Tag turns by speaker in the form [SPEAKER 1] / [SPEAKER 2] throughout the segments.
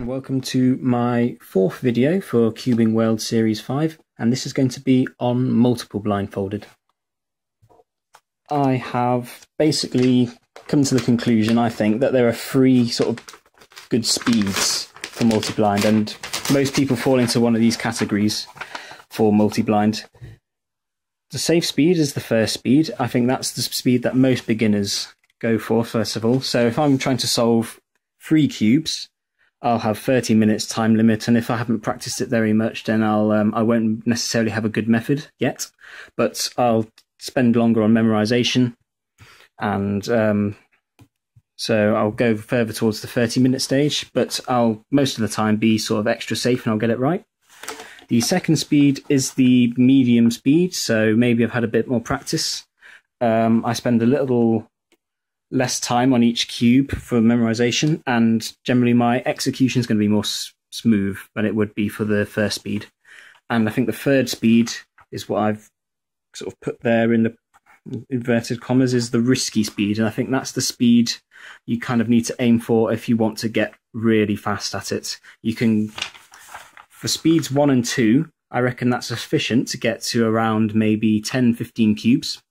[SPEAKER 1] And welcome to my fourth video for Cubing World Series 5, and this is going to be on multiple blindfolded. I have basically come to the conclusion, I think, that there are three sort of good speeds for multi-blind, and most people fall into one of these categories for multi-blind. The safe speed is the first speed. I think that's the speed that most beginners go for, first of all. So if I'm trying to solve 3 cubes, I'll have 30 minutes time limit, and if I haven't practiced it very much, then I won't necessarily have a good method yet, but I'll spend longer on memorization, and so I'll go further towards the 30-minute stage, but I'll most of the time be sort of extra safe and I'll get it right. The second speed is the medium speed, so maybe I've had a bit more practice. I spend a little less time on each cube for memorization, and generally my execution is going to be more smooth than it would be for the first speed. And I think the third speed is what I've sort of put there in the inverted commas, is the risky speed, and I think that's the speed you kind of need to aim for if you want to get really fast at it. You can, for speeds 1 and 2, I reckon that's sufficient to get to around maybe 10-15 cubes.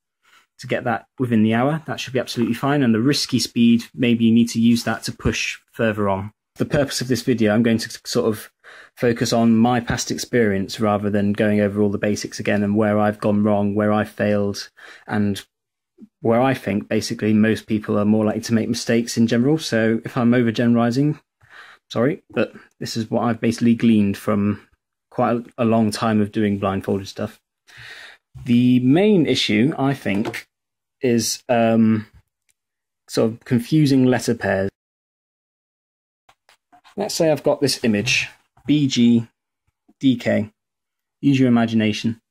[SPEAKER 1] To get that within the hour, that should be absolutely fine. And the risky speed, maybe you need to use that to push further on. The purpose of this video, I'm going to sort of focus on my past experience rather than going over all the basics again, and where I've gone wrong, where I failed, and where I think basically most people are more likely to make mistakes in general. So if I'm overgeneralizing, sorry, but this is what I've basically gleaned from quite a long time of doing blindfolded stuff. The main issue, I think, is sort of confusing letter pairs. Let's say I've got this image, BG, DK. Use your imagination.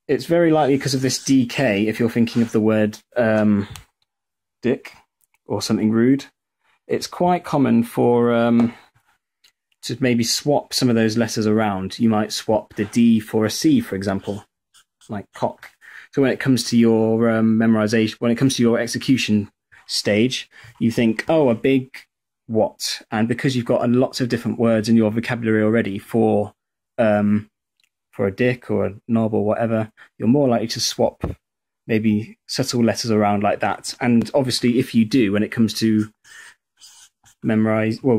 [SPEAKER 1] It's very likely because of this DK, if you're thinking of the word dick or something rude, it's quite common for to maybe swap some of those letters around. You might swap the D for a C, for example, like cock. So when it comes to your memorization, when it comes to your execution stage, you think, oh, a big what? And because you've got lots of different words in your vocabulary already for a dick or a knob or whatever, you're more likely to swap maybe subtle letters around like that. And obviously, if you do, when it comes to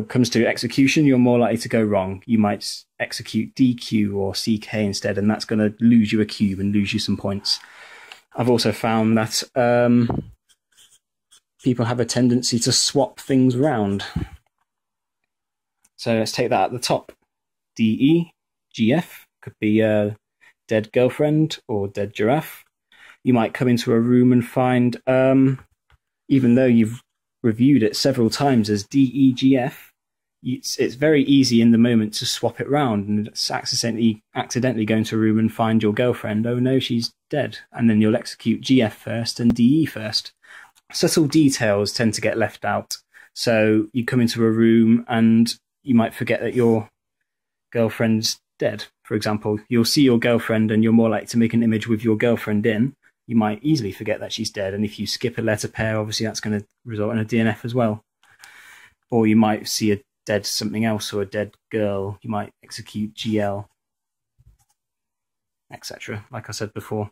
[SPEAKER 1] comes to execution, you're more likely to go wrong. You might execute DQ or CK instead, and that's going to lose you a cube and lose you some points. I've also found that people have a tendency to swap things around. So let's take that at the top. DE, GF, could be a dead girlfriend or dead giraffe. You might come into a room and find, even though you've reviewed it several times as DEGF, it's very easy in the moment to swap it round, and it's accidentally go into a room and find your girlfriend. Oh no, she's dead. And then you'll execute GF first and DE first. Subtle details tend to get left out. So you come into a room and you might forget that your girlfriend's dead. For example, you'll see your girlfriend and you're more likely to make an image with your girlfriend in. You might easily forget that she's dead, and if you skip a letter pair, obviously that's going to result in a DNF as well. Or you might see a dead something else or a dead girl. You might execute GL, etc. Like I said before.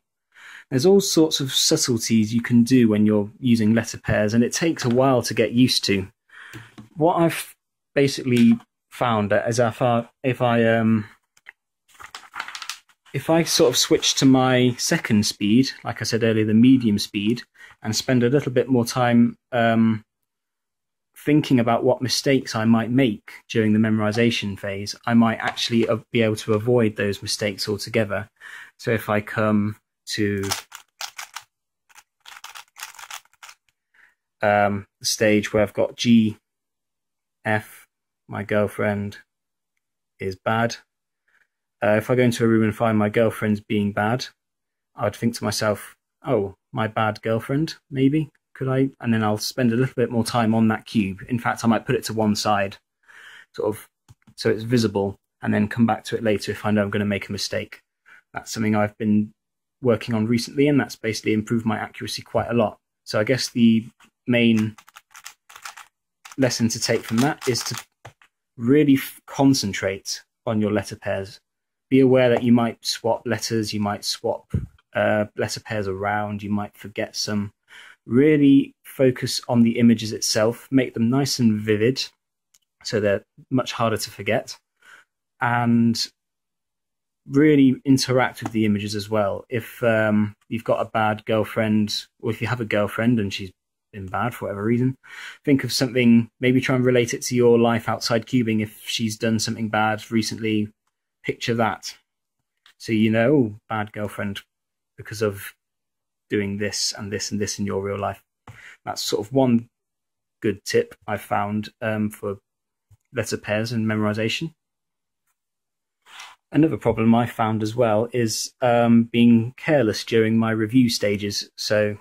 [SPEAKER 1] There's all sorts of subtleties you can do when you're using letter pairs, and it takes a while to get used to. What I've basically found is if I sort of switch to my second speed, like I said earlier, the medium speed, and spend a little bit more time thinking about what mistakes I might make during the memorization phase, I might actually be able to avoid those mistakes altogether. So if I come to the stage where I've got G, F, my girlfriend is bad. If I go into a room and find my girlfriend's being bad, I would think to myself, oh, my bad girlfriend, maybe? Could I? And then I'll spend a little bit more time on that cube. In fact, I might put it to one side, sort of, so it's visible, and then come back to it later if I know I'm going to make a mistake. That's something I've been working on recently, and that's basically improved my accuracy quite a lot. So I guess the main lesson to take from that is to really concentrate on your letter pairs. Be aware that you might swap letters, you might swap letter pairs around, you might forget some. Really focus on the images itself, make them nice and vivid so they're much harder to forget, and really interact with the images as well. If you've got a bad girlfriend, or if you have a girlfriend and she's been bad for whatever reason, think of something, maybe try and relate it to your life outside cubing. If she's done something bad recently, picture that. So you know, oh, bad girlfriend because of doing this and this and this in your real life. That's sort of one good tip I found for letter pairs and memorization. Another problem I found as well is being careless during my review stages. So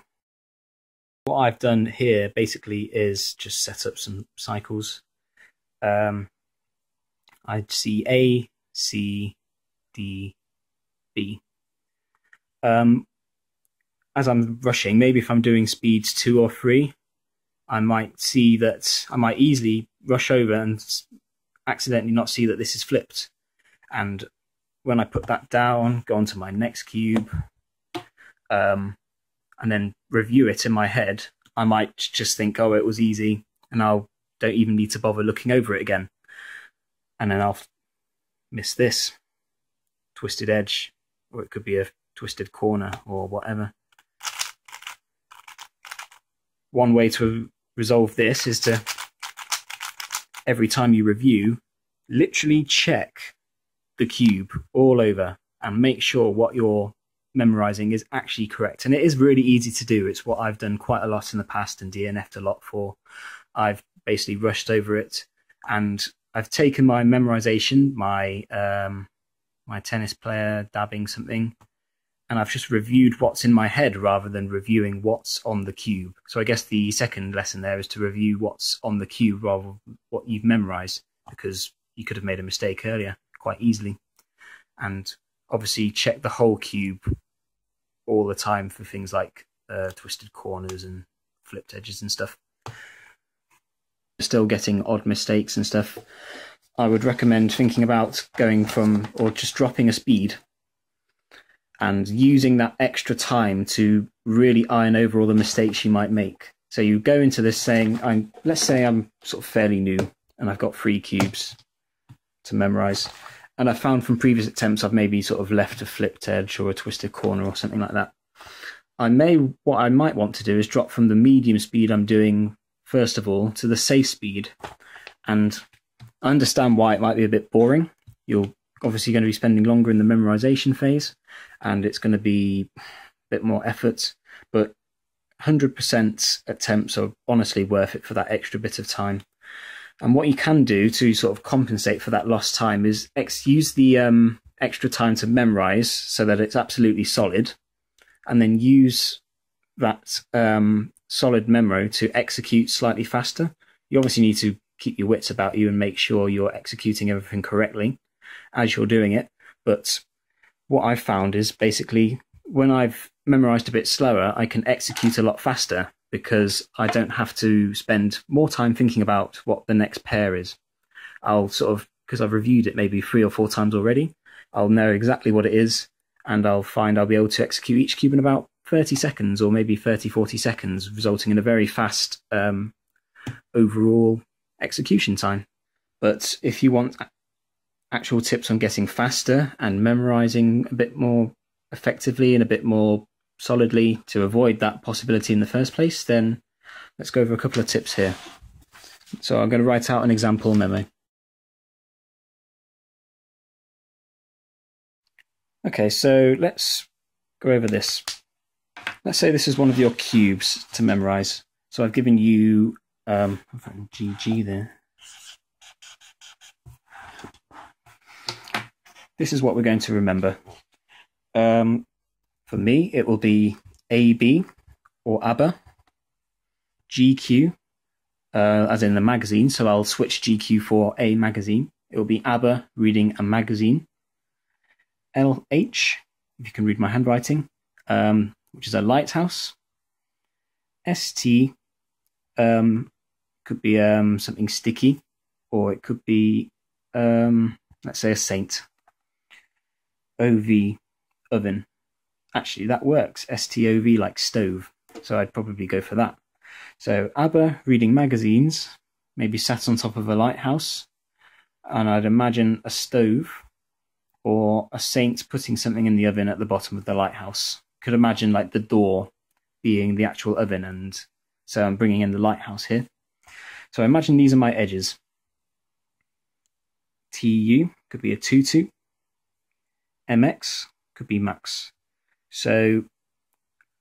[SPEAKER 1] what I've done here basically is just set up some cycles. I'd see A, C, D, B. As I'm rushing, maybe if I'm doing speeds 2 or 3, I might see that I might easily rush over and accidentally not see that this is flipped. And when I put that down, go on to my next cube, and then review it in my head, I might just think, oh, it was easy, and don't even need to bother looking over it again. And then I'll miss this twisted edge, or it could be a twisted corner or whatever. One way to resolve this is to, every time you review, literally check the cube all over and make sure what you're memorizing is actually correct. And it is really easy to do. It's what I've done quite a lot in the past and DNF'd a lot for. I've basically rushed over it, and I've taken my memorization, my tennis player dabbing something, and I've just reviewed what's in my head rather than reviewing what's on the cube. So I guess the second lesson there is to review what's on the cube rather than what you've memorized, because you could have made a mistake earlier quite easily. And obviously check the whole cube all the time for things like twisted corners and flipped edges and stuff. Still getting odd mistakes and stuff. I would recommend thinking about going from, or just dropping a speed and using that extra time to really iron over all the mistakes you might make. So you go into this saying, let's say I'm sort of fairly new and I've got 3 cubes to memorize. And I found from previous attempts I've maybe sort of left a flipped edge or a twisted corner or something like that. What I might want to do is drop from the medium speed I'm doing first of all to the safe speed. And I understand why it might be a bit boring. You're obviously going to be spending longer in the memorization phase, and it's going to be a bit more effort, but 100% attempts are honestly worth it for that extra bit of time. And what you can do to sort of compensate for that lost time is use the extra time to memorize so that it's absolutely solid, and then use that solid memo to execute slightly faster. You obviously need to keep your wits about you and make sure you're executing everything correctly as you're doing it. But what I've found is basically when I've memorized a bit slower, I can execute a lot faster because I don't have to spend more time thinking about what the next pair is. I'll sort of, because I've reviewed it maybe 3 or 4 times already, I'll know exactly what it is, and I'll find I'll be able to execute each cube in about 30 seconds or maybe 30, 40 seconds, resulting in a very fast overall execution time. But if you want actual tips on getting faster and memorizing a bit more effectively and a bit more solidly to avoid that possibility in the first place, then let's go over a couple of tips here. So I'm going to write out an example memo. Okay, so let's go over this. Let's say this is one of your cubes to memorize. So I've given you GG there. This is what we're going to remember. For me, it will be AB or ABBA, GQ, as in the magazine, so I'll switch GQ for a magazine. It will be ABBA reading a magazine. LH, if you can read my handwriting, which is a lighthouse. ST, could be something sticky, or it could be, let's say, a saint. OV, oven. Actually, that works. STOV, like stove. So I'd probably go for that. So ABBA reading magazines, maybe sat on top of a lighthouse, and I'd imagine a stove or a saint putting something in the oven at the bottom of the lighthouse. Could imagine like the door being the actual oven, and so I'm bringing in the lighthouse here. So I imagine these are my edges. TU could be a tutu. MX could be max. So,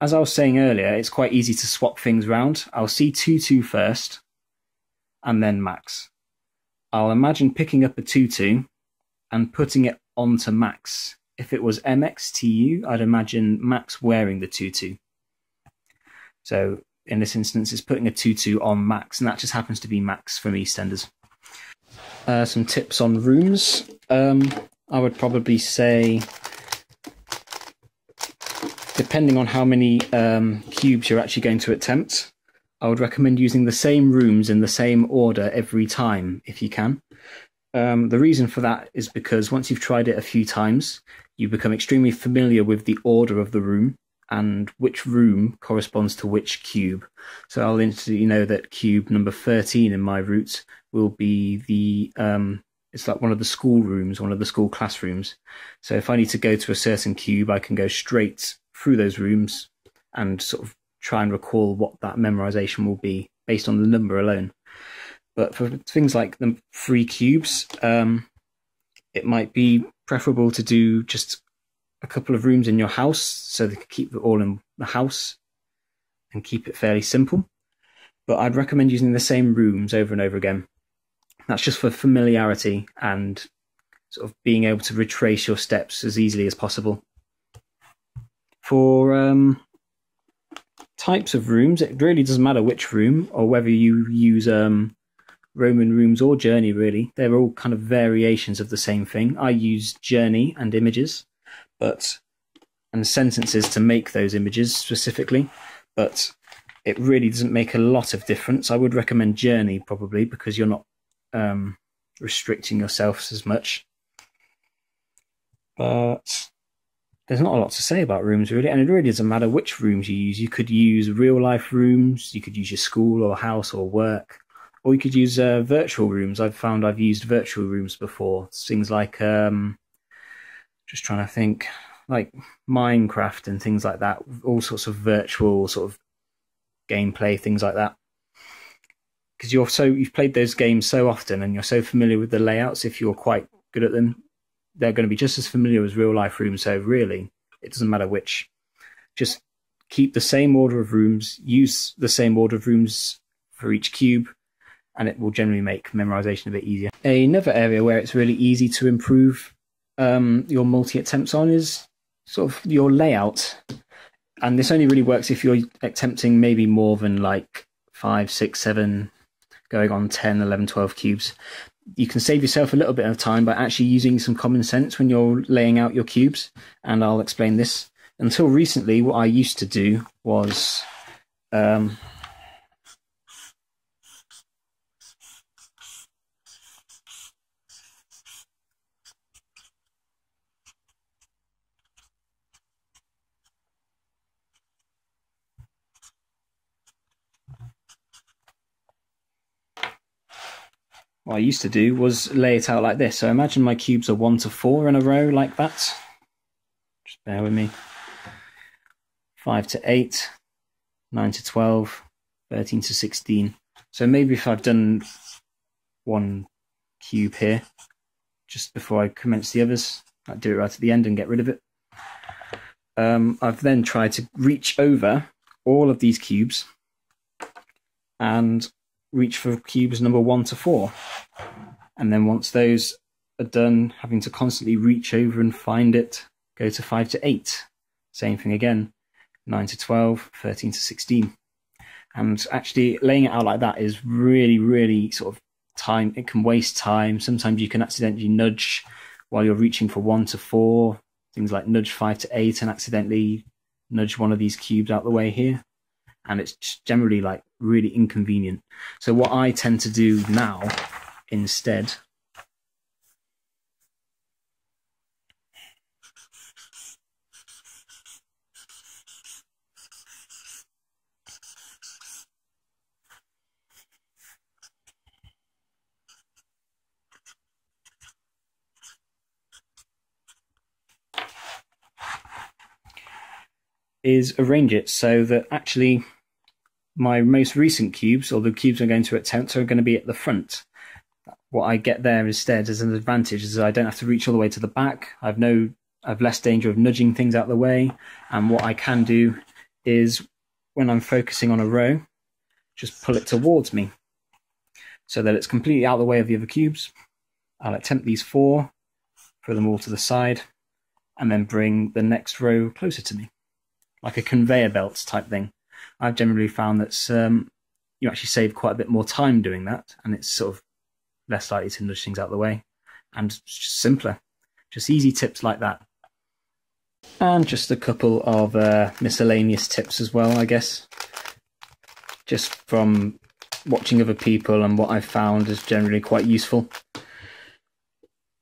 [SPEAKER 1] as I was saying earlier, it's quite easy to swap things around. I'll see tutu first, and then max. I'll imagine picking up a tutu and putting it onto max. If it was MXTU, I'd imagine max wearing the tutu. So, in this instance, it's putting a tutu on max, and that just happens to be max from EastEnders. Some tips on rooms. I would probably say, depending on how many cubes you're actually going to attempt, I would recommend using the same rooms in the same order every time, if you can. The reason for that is because once you've tried it a few times, you become extremely familiar with the order of the room and which room corresponds to which cube. So I'll instantly know that cube number 13 in my route will be the it's like one of the school rooms, one of the school classrooms. So if I need to go to a certain cube, I can go straight through those rooms and sort of try and recall what that memorization will be based on the number alone. But for things like the 3 cubes, it might be preferable to do just a couple of rooms in your house, so they can keep it all in the house and keep it fairly simple. But I'd recommend using the same rooms over and over again. That's just for familiarity and sort of being able to retrace your steps as easily as possible. For types of rooms, it really doesn't matter which room, or whether you use Roman rooms or journey, really. They're all kind of variations of the same thing. I use journey and images, and sentences to make those images specifically, but it really doesn't make a lot of difference. I would recommend journey probably, because you're not restricting yourselves as much. But there's not a lot to say about rooms, really, and it really doesn't matter which rooms you use. You could use real-life rooms, you could use your school or house or work, or you could use virtual rooms. I've found I've used virtual rooms before. Things like, just trying to think, like Minecraft and things like that, all sorts of virtual sort of gameplay, things like that. Because you've played those games so often and you're so familiar with the layouts, if you're quite good at them, they're going to be just as familiar as real life rooms. So really, it doesn't matter which. Just keep the same order of rooms, use the same order of rooms for each cube, and it will generally make memorization a bit easier. Another area where it's really easy to improve your multi-attempts on is sort of your layout. And this only really works if you're attempting maybe more than like 5, 6, 7, going on 10, 11, 12 cubes. You can save yourself a little bit of time by actually using some common sense when you're laying out your cubes, and I'll explain this. Until recently, what I used to do was lay it out like this. So imagine my cubes are 1 to 4 in a row like that. Just bear with me. 5 to 8, 9 to 12, 13 to 16. So maybe if I've done one cube here, just before I commence the others, I'd do it right at the end and get rid of it. I've then tried to reach over all of these cubes and reach for cubes number 1 to 4. And then once those are done, having to constantly reach over and find it, go to 5 to 8. Same thing again, 9 to 12, 13 to 16. And actually laying it out like that is really, really sort of time. It can waste time. Sometimes you can accidentally nudge while you're reaching for 1 to 4. Things like nudge 5 to 8 and accidentally nudge one of these cubes out the way here. and it's generally like really inconvenient. So what I tend to do now instead is arrange it so that actually my most recent cubes, or the cubes I'm going to attempt, are going to be at the front. What I get there instead as an advantage is I don't have to reach all the way to the back. I've less danger of nudging things out of the way. And what I can do is, when I'm focusing on a row, just pull it towards me so that it's completely out of the way of the other cubes. I'll attempt these 4, throw them all to the side, and then bring the next row closer to me, like a conveyor belt type thing. I've generally found that you actually save quite a bit more time doing that, and it's sort of less likely to nudge things out of the way, and it's just simpler. Just easy tips like that. And just a couple of miscellaneous tips as well, I guess. Just from watching other people and what I've found is generally quite useful.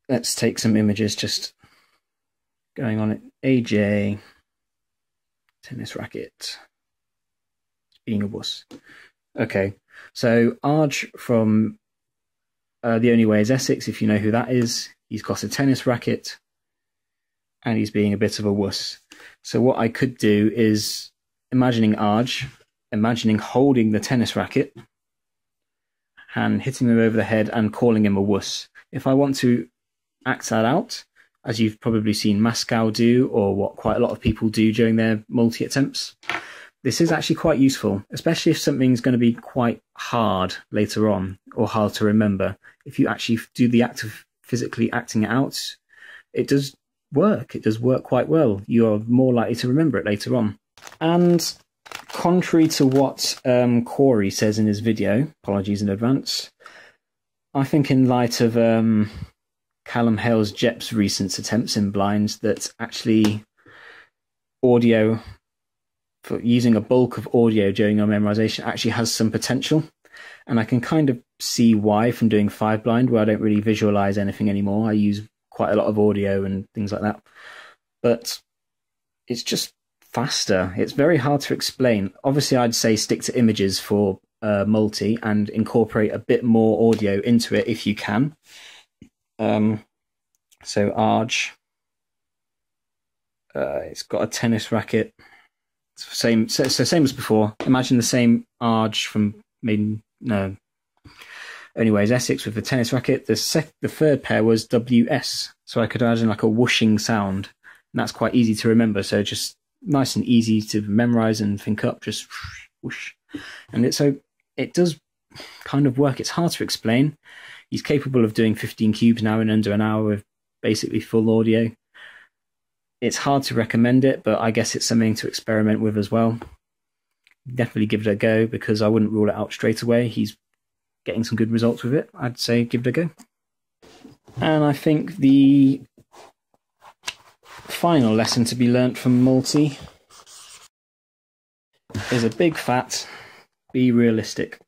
[SPEAKER 1] Let's take some images just going on it. AJ, tennis racket, being a wuss. Okay, so Arj from The Only Way is Essex, if you know who that is. He's got a tennis racket and he's being a bit of a wuss. So what I could do is, imagining Arj, imagining holding the tennis racket and hitting him over the head and calling him a wuss. If I want to act that out, as you've probably seen Mascow do, or what quite a lot of people do during their multi-attempts, this is actually quite useful, especially if something's going to be quite hard later on, or hard to remember. If you actually do the act of physically acting it out, it does work. It does work quite well. You're more likely to remember it later on. And contrary to what Corey says in his video, apologies in advance, I think in light of Callum Hale's Jep's recent attempts in blinds, that actually audio, for using a bulk of audio during your memorization, actually has some potential. And I can kind of see why from doing 5 blind, where I don't really visualize anything anymore. I use quite a lot of audio and things like that. But it's just faster. It's very hard to explain. Obviously, I'd say stick to images for multi and incorporate a bit more audio into it if you can. So Arj, it's got a tennis racket. Same as before. Imagine the same Arj from Anyways, Essex with the tennis racket. The third pair was WS, so I could imagine like a whooshing sound, and that's quite easy to remember. So just nice and easy to memorize and think up. Just whoosh, and it does kind of work. It's hard to explain. He's capable of doing 15 cubes now in under an hour with basically full audio. It's hard to recommend it, but I guess it's something to experiment with as well. Definitely give it a go, because I wouldn't rule it out straight away. He's getting some good results with it. I'd say give it a go. And I think the final lesson to be learnt from multi is a big fat be realistic.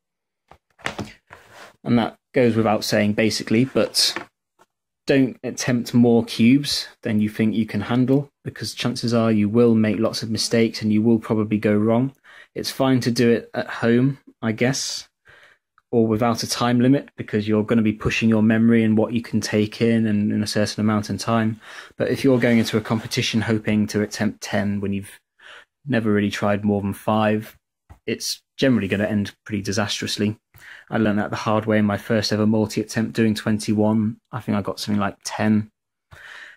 [SPEAKER 1] And that goes without saying basically, but don't attempt more cubes than you think you can handle, because chances are you will make lots of mistakes and you will probably go wrong. It's fine to do it at home, I guess, or without a time limit, because you're going to be pushing your memory and what you can take in and in a certain amount of time. But if you're going into a competition hoping to attempt 10 when you've never really tried more than 5, it's generally going to end pretty disastrously. I learned that the hard way in my first ever multi-attempt doing 21. I think I got something like 10,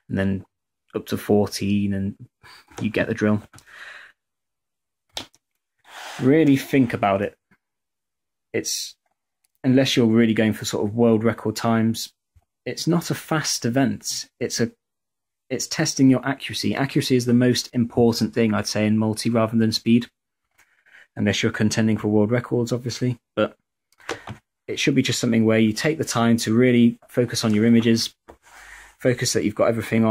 [SPEAKER 1] and then up to 14, and you get the drill. Really think about it. Unless you're really going for sort of world record times, it's not a fast event. It's testing your accuracy. Accuracy is the most important thing, I'd say, in multi rather than speed. Unless you're contending for world records, obviously. But it should be just something where you take the time to really focus on your images, focus that you've got everything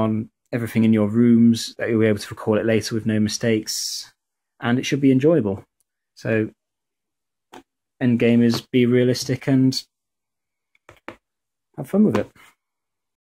[SPEAKER 1] in your rooms, that you'll be able to recall it later with no mistakes, and it should be enjoyable. So end game is be realistic and have fun with it.